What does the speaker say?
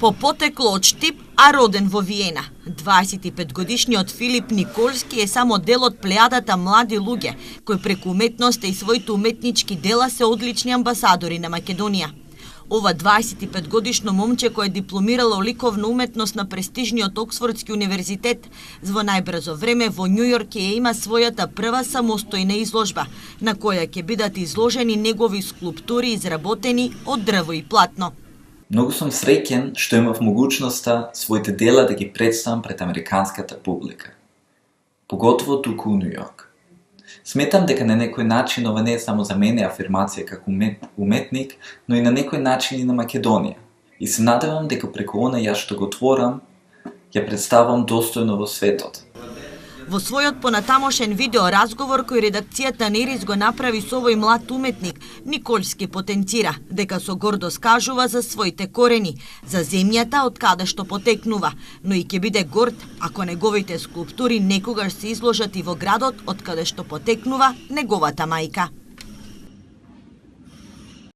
По потекло од Штип, а роден во Виена, 25-годишниот Филип Николски е само дел од плејадата млади луѓе, кои преку уметноста и своите уметнички дела се одлични амбасадори на Македонија. Ова 25-годишно момче кој е дипломирало ликовна уметност на престижниот Оксфордски универзитет, во најбрзо време во Њујорк ќе има својата прва самостојна изложба, на која ќе бидат изложени негови скулптури изработени од дрво и платно. Многу сум среќен што имав могуćноста своите дела да ги представам пред американската публика, поготово туку у Њујорк. Сметам дека на некој начин ова не е само за мене афирмација како уметник, но и на некој начин и на Македонија. И се надевам дека преку она јас што го творам, ја представам достојно во светот. Во својот понатамошен видео разговор кој редакцијата на Ирис го направи со овој млад уметник, Николски потенцира дека со гордост кажува за своите корени, за земјата од каде што потекнува, но и ќе биде горд ако неговите скулптури некогаш се изложат и во градот од каде што потекнува неговата мајка.